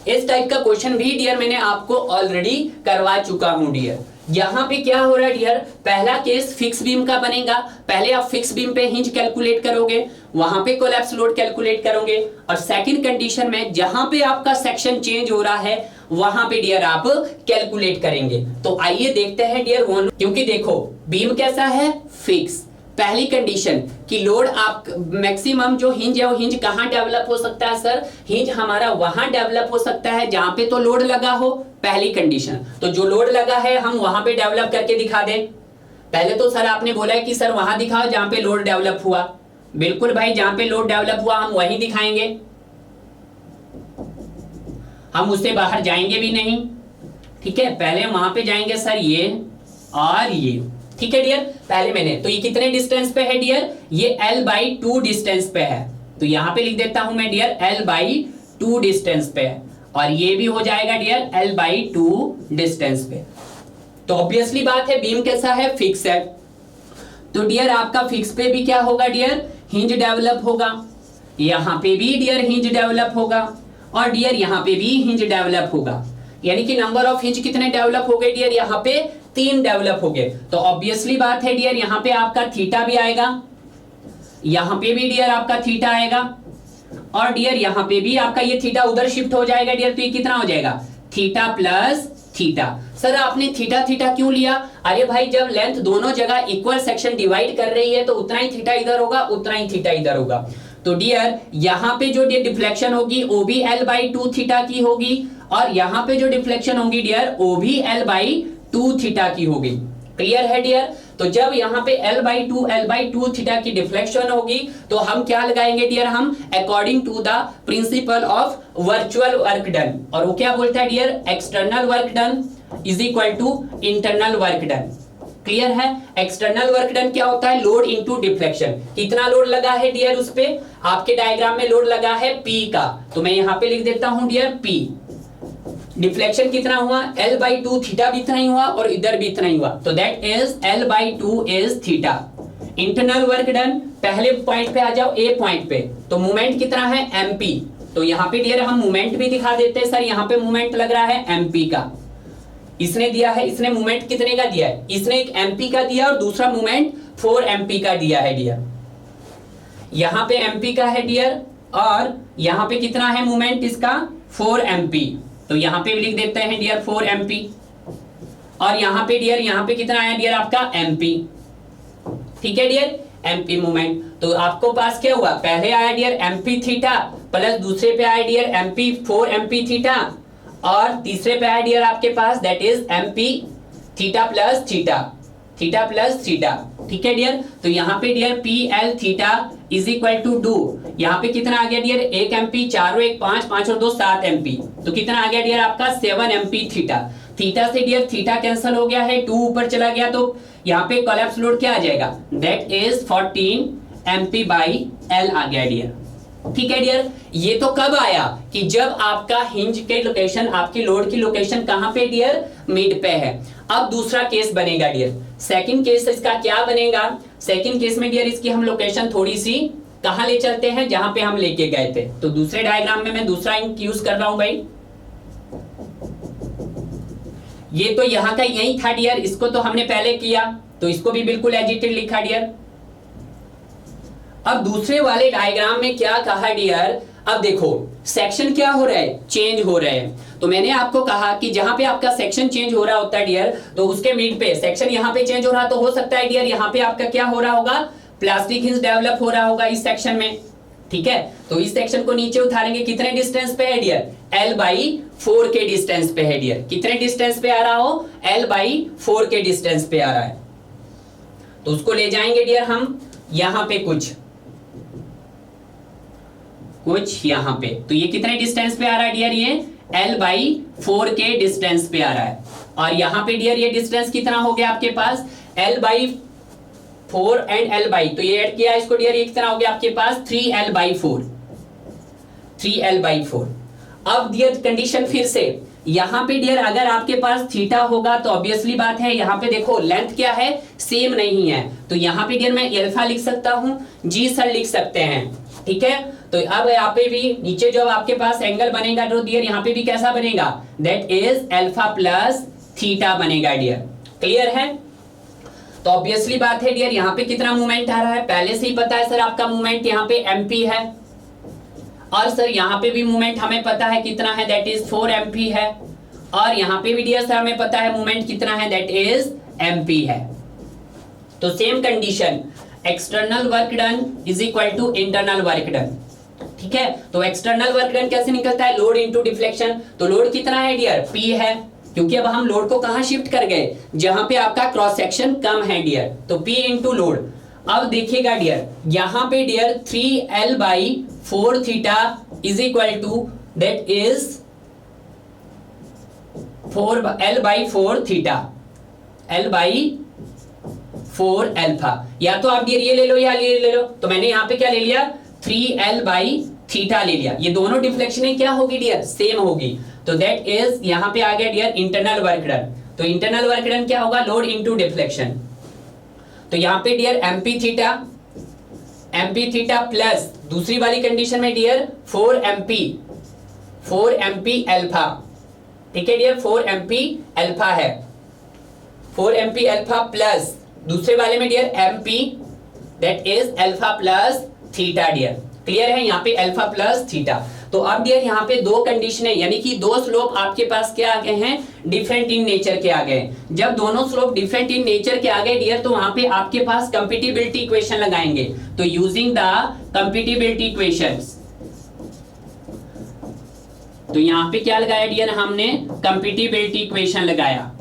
इस टाइप का क्वेश्चन भी डियर मैंने आपको ऑलरेडी करवा चुका हूं डियर। यहां पे क्या हो रहा है डियर? पहला केस फिक्स बीम का बनेगा। पहले आप फिक्स बीम पे हिंज कैलकुलेट करोगे, वहां पे कोलैप्स लोड कैलकुलेट करोगे, और सेकंड कंडीशन में जहां पे आपका सेक्शन चेंज हो रहा है वहां पे डियर आप कैलकुलेट करेंगे। तो आइए देखते हैं डियर वन, क्योंकि देखो बीम कैसा है? फिक्स। पहली कंडीशन कि लोड आप मैक्सिमम जो हिंज है वो हिंज कहां डेवलप हो सकता है सर? हिंज हमारा वहां डेवलप हो सकता है जहां पे तो लोड लगा हो, पहली कंडीशन। तो जो लोड लगा है हम वहां पे डेवलप करके दिखा दें। पहले तो सर आपने बोला है कि सर वहां दिखाओ जहां पे लोड डेवलप हुआ। बिल्कुल भाई, जहां पे लोड डेवलप हुआ हम वहीं दिखाएंगे, हम उससे बाहर जाएंगे भी नहीं। ठीक है? पहले वहां पे जाएंगे सर ये और ये। ठीक है डियर? पहले मैंने तो ये कितने डिस्टेंस पे है डियर? ये L/2 डिस्टेंस पे है, तो यहां पे लिख देता हूं मैं डियर L/2 डिस्टेंस पे है, और ये भी हो जाएगा डियर L/2 डिस्टेंस पे। तो ऑब्वियसली बात है बीम कैसा है? फिक्स है। तो डियर आपका फिक्स पे भी क्या होगा डियर? हिंज डेवलप होगा। यहां पे भी डियर हिंज डेवलप होगा, और डियर यहां पे भी हिंज डेवलप होगा। यानी कि नंबर ऑफ हिंज कितने डेवलप हो गए डियर? यहां पे 3 डेवलप हो गए। तो ऑब्वियसली बात है डियर यहां पे आपका थीटा भी आएगा, यहां पे भी डियर आपका थीटा आएगा, और डियर यहां पे भी आपका ये थीटा उधर शिफ्ट हो जाएगा डियर। तो ये कितना हो जाएगा? Theta plus theta. सर आपने थीटा थीटा क्यों लिया? अरे भाई जब लेंथ दोनों जगह इक्वल सेक्शन डिवाइड कर रही है तो उतना ही थीटा इधर होगा, उतना ही थीटा इधर होगा। तो डियर यहाँ पे जो डिफ्लेक्शन होगी वो भी l/2 थीटा की होगी, और यहाँ पे जो डिफ्लेक्शन होगी डियर वो भी l/2 थीटा की होगी। क्लियर है डियर? तो जब यहाँ पे l/2 थीटा की डिफ्लेक्शन होगी तो हम क्या लगाएंगे डियर? हम according to the principle of virtual work done, और वो क्या बोलता है dear? External work done is equal to internal work done. Clear है? एक्सटर्नल वर्क डन क्या होता है? Load into deflection. कितना लोड लगा है डियर उस पे? आपके डायग्राम में लोड लगा है P का, तो मैं यहाँ पे लिख देता हूं डियर P। डिफ्लेक्शन कितना हुआ? l/2 थीटा भी इतना ही हुआ और इधर भी इतना ही हुआ, तो that is l/2 is theta. Internal work done, पहले पॉइंट पे आ जाओ, A पॉइंट पे, तो मूवमेंट कितना है? mp। तो यहाँ पे डियर हम मूवमेंट भी दिखा देते हैं। सर यहाँ पे मूवमेंट लग रहा है mp का, इसने दिया है, इसने मूवमेंट कितने का दिया है? इसने एक mp का दिया और दूसरा मूवमेंट 4 mp का दिया है डियर। यहाँ पे mp का है डियर, और यहाँ पे कितना है मूवमेंट इसका? 4 mp। तो यहाँ पे भी लिख देते हैं डियर 4 mp, और यहाँ पे डियर, यहाँ पे कितना आया डियर आपका? mp। ठीक है डियर, mp मूवमेंट। तो आपको पास क्या हुआ? पहले आया डियर mp थीटा, प्लस दूसरे पे आया डियर mp 4 mp थीटा, और तीसरे पे आया डियर आपके पास that is mp theta plus theta, theta plus theta. ठीक है डियर? तो यहाँ पे dear pl theta is equal to do, यहाँ पे कितना आ गया डियर? 1 mp, 4 और 1 5, 5 और 2 7 mp, तो कितना आ गया डियर आपका? 7 mp थीटा। थीटा से डियर थीटा कैंसिल हो गया है, 2 ऊपर चला गया, तो यहाँ पे कोलैप्स लोड क्या आ जाएगा? That is 14 mp by l आ गया डियर। ठीक है डियर? ये तो कब आया? कि जब आपका हिंज के लोकेशन, आपकी लोड की लोकेशन कहां पे डियर? मिड पे है। अब दूसरा केस बनेगा डियर, सेकंड केस इसका क्या बनेगा? सेकंड केस में डियर इसकी हम लोकेशन थोड़ी सी कहां ले चलते हैं? जहां पे हम लेके गए थे। तो दूसरे डायग्राम में मैं दूसरा इंक यूज कर रहा हूं भाई। ये तो यहां का यही था डियर, इसको तो हमने पहले किया, तो इसको भी बिल्कुल एज इट इज लिखा डियर। अब दूसरे वाले डायग्राम में क्या कहा डियर? अब देखो सेक्शन क्या हो रहा है? चेंज हो रहे हैं। तो मैंने आपको कहा कि जहां पे आपका सेक्शन चेंज हो रहा होता है डियर, तो उसके मिड पे सेक्शन यहाँ पे चेंज हो रहा, तो हो सकता है डियर यहाँ पे आपका क्या हो रहा होगा? प्लास्टिक हिंज डेवलप हो रहा होगा इस सेक्शन में। ठीक है? तो इस सेक्शन को नीचे उतारेंगे, कितने डिस्टेंस पे है डियर? l/4 के डिस्टेंस पे है डियर। कितने डिस्टेंस पे आ रहा हो? l/4 के डिस्टेंस पे आ रहा है। तो उसको ले जाएंगे डियर हम यहां पे कुछ यहां पे, तो ये कितने डिस्टेंस पे आ रहा है डियर? ये l/4 के डिस्टेंस पे आ रहा है। और यहां पे डियर ये डिस्टेंस कितना हो गया आपके पास? l/4 एंड l/, तो ये ऐड किया इसको डियर, ये कितना हो गया आपके पास? 3l/4, 3l/4। अब डियर कंडीशन फिर से, यहां पे डियर अगर आपके पास थीटा होगा तो ऑब्वियसली बात है, यहां पे देखो लेंथ क्या है? सेम नहीं है, तो यहां पे डियर मैं अल्फा लिख सकता हूं, जी सर लिख सकते हैं। ठीक है? तो अब यहाँ पे भी नीचे जो आपके पास एंगल बनेगा तो डियर यहाँ पे भी कैसा बनेगा? That is alpha plus theta बनेगा डियर। क्लियर है? तो ऑब्वियसली बात है डियर, यहाँ पे कितना मूवमेंट आ रहा है? पहले से ही पता है सर आपका मूवमेंट यहाँ पे mp है, और सर यहाँ पे भी मूवमेंट हमें पता है कितना है? दैट इज 4 mp है, और यहाँ पे भी डियर सर हमें पता है मूवमेंट कितना है? दैट इज mp है। तो same condition, external work done is equal to internal work done. ठीक है? तो एक्सटर्नल वर्क डन कैसे निकलता है? Load into deflection. तो लोड कितना है डियर? P है, क्योंकि अब हम लोड को कहां शिफ्ट कर गए? जहां पे आपका क्रॉस सेक्शन कम है डियर, तो P इंटू लोड। अब देखिएगा डियर, यहां पे dear 3l/4 theta is equal to that is 4l/4 theta, l/4 alpha. या तो आप डियर ये ले लो या ये ले लो, तो मैंने यहाँ पे क्या ले लिया? 3l/थीटा ले लिया। ये दोनों डिफ्लेक्शन क्या होगी डियर? सेम होगी। तो दैट इज यहाँ पे आ गया डियर इंटरनल वर्क डन। तो इंटरनल वर्क डन क्या होगा? Load into deflection. तो यहाँ पे डियर mp थीटा प्लस दूसरी वाली कंडीशन में डियर 4 mp अल्फा। ठीक है डियर? 4 mp अल्फा है, 4 mp अल्फा प्लस दूसरे वाले में dear mp that is alpha plus theta dear. Clear है? यहाँ पे अल्फा प्लस थीटा। तो अब डियर यहाँ पे दो कंडीशन है, यानी कि दो स्लोप आपके पास क्या आ गए हैं, डिफरेंट इन नेचर के आ गए। जब दोनों स्लोप डिफरेंट इन नेचर के आ गए डियर, तो वहां पे आपके पास कंपैटिबिलिटी इक्वेशन लगाएंगे। तो यूजिंग द कंपैटिबिलिटी इक्वेशंस, तो यहां पे क्या लगाया डियर, हमने कंपैटिबिलिटी इक्वेशन लगाया।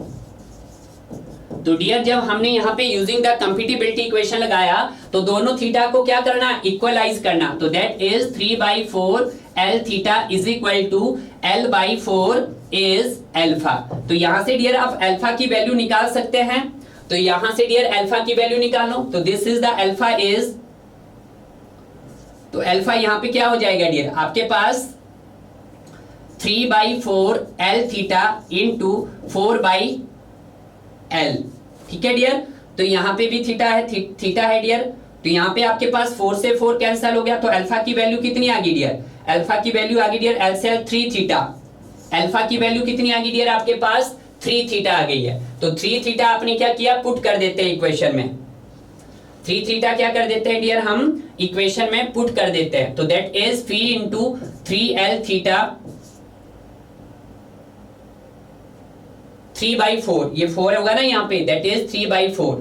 तो डियर जब हमने यहाँ पे यूजिंग द कंपैटिबिलिटी इक्वेशन लगाया, तो दोनों थीटा को क्या करना, इक्वलाइज करना। तो that is 3/4 L theta is equal to L/4 is alpha. तो यहां से डियर आप अल्फा की वैल्यू निकाल सकते हैं। तो यहां से डियर अल्फा की वैल्यू निकालो। तो this is the alpha is, तो अल्फा यहां पे क्या हो जाएगा डियर, आपके पास 3/4 L थीटा इंटू 4/L। ठीक है डियर, तो यहां पे भी थीटा है, थीटा है डियर। तो यहां पे आपके पास 4 से 4 कैंसिल हो गया, तो अल्फा की वैल्यू कितनी आ गई डियर, अल्फा की वैल्यू आ गई डियर L से 3 थीटा। अल्फा की वैल्यू कितनी आ गई डियर, आपके पास 3 थीटा आ गई है। तो 3 थीटा आपने क्या किया, पुट कर देते हैं इक्वेशन में। 3 थीटा क्या कर देते हैं डियर, हम इक्वेशन में पुट कर देते हैं। तो that is 3 into 3L theta 3/4, ये 4 होगा ना यहाँ पे, दैट इज 3/4,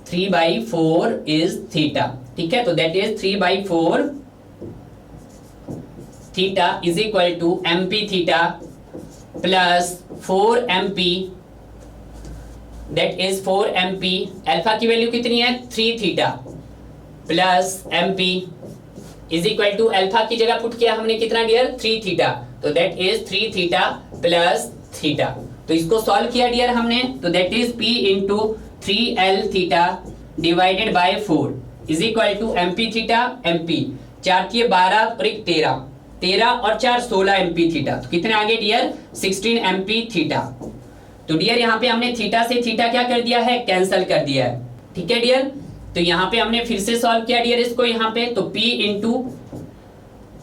3/4 इज थीटा। ठीक है, तो that is 3/4 theta is equal to MP theta plus 4MP, that is 4MP। Alpha की वैल्यू कितनी है, 3 theta plus MP is equal to, alpha की जगह पुट किया हमने कितना डियर, 3 थीटा। तो that is 3 theta plus theta. तो इसको सॉल्व किया डियर हमने, तो that is P into 3L theta divided by 4 is equal to MP theta MP, 4 की 12 और 1 13, 13 और 4 16 MP थीटा। तो कितने आगे डियर, 16 MP थीटा। तो डियर यहाँ पे हमने थीटा से थीटा क्या कर दिया है, कैंसिल कर दिया है। ठीक है डियर, तो यहाँ पे हमने फिर से सॉल्व किया डियर इसको यहाँ पे। तो P into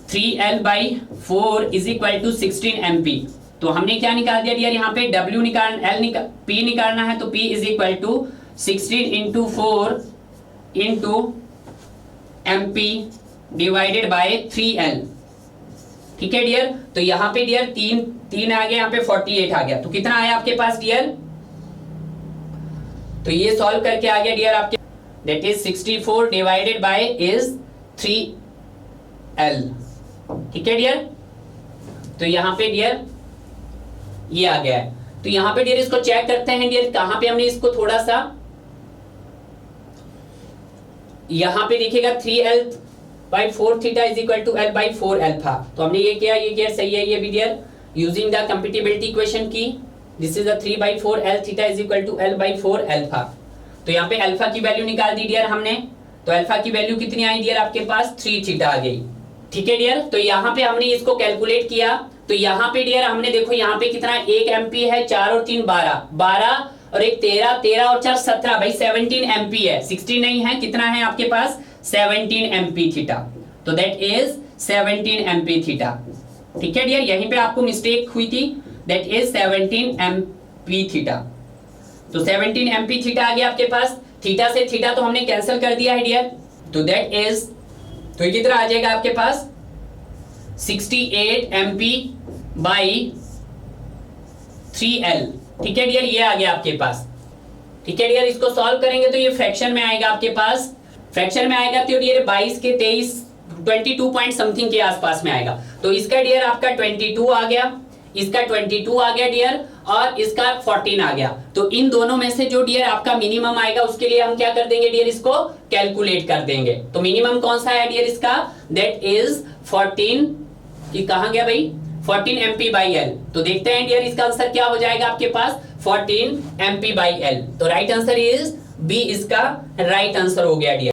3L/4 is equal to 16 MP। तो हमने क्या निकाल दिया डियर, यहाँ पे W P निकालना है। तो P is equal to 16 into 4 into MP divided by 3L। ठीक है डियर, तो यहाँ पे डियर 3 आ गया, यहाँ पे 48 आ गया। तो कितना आया आपके पास डियर, तो ये सॉल्व करके आ गया डियर आपके, that is 64 divided by is 3L। ठीक है डियर, तो यहाँ पे डियर ये आ गया है। तो यहां पे डियर इसको चेक करते हैं डियर, कहां पे हमने इसको थोड़ा सा, यहां पे देखिएगा 3L/4 theta is equal to L/4 alpha. तो हमने ये किया, ये किया, सही है ये भी dear, using the compatibility equation की। This is the 3/4 L theta is equal to L/4 alpha. तो यहाँ पे अल्फा की वैल्यू निकाल दी डियर हमने। तो अल्फा की वैल्यू कितनी आई डियर, आपके पास 3 थीटा आ गई। ठीक है डियर, तो यहाँ पे हमने इसको कैलकुलेट किया। तो यहाँ पे डियर हमने देखो यहाँ पे कितना, 1 MP है, 4 और 3 12, 12 और 1 13, 13 और 4 17, भाई 17 MP है, 16 नहीं है, कितना है आपके पास 17 MP थीटा। तो दैट इज 17 MP थीटा। ठीक है डियर, यहीं पे आपको मिस्टेक हुई थी, दैट इज 17 MP थीटा। तो 17 MP थीटा आ गया आपके पास। थीटा से थीटा तो हमने कैंसिल कर दिया है डियर। तो दैट इज, तो ये कितना आ जाएगा आपके पास 68 MP बाई 3L। ठीक है डियर, ये आ गया आपके पास। ठीक है डियर, इसको सॉल्व करेंगे तो ये फ्रैक्शन में आएगा आपके पास, फ्रैक्शन में आएगा तो डियर 22 के 23 22 पॉइंट समथिंग के आसपास में आएगा। तो इसका डियर आपका 22 आ गया, इसका 22 आ गया डियर, और इसका 14 आ गया। तो इन दोनों में से जो डियर आपका मिनिमम आएगा उसके लिए हम क्या कर देंगे डियर, इसको कैलकुलेट कर देंगे। तो मिनिमम कौन सा है डियर इसका, दैट इज 14, कि कहां गया भाई 14 MP बाई L। तो देखते हैं डियर इसका आंसर क्या हो जाएगा आपके पास 14 MP बाई L। तो राइट आंसर इज बी, इसका राइट आंसर हो गया डियर।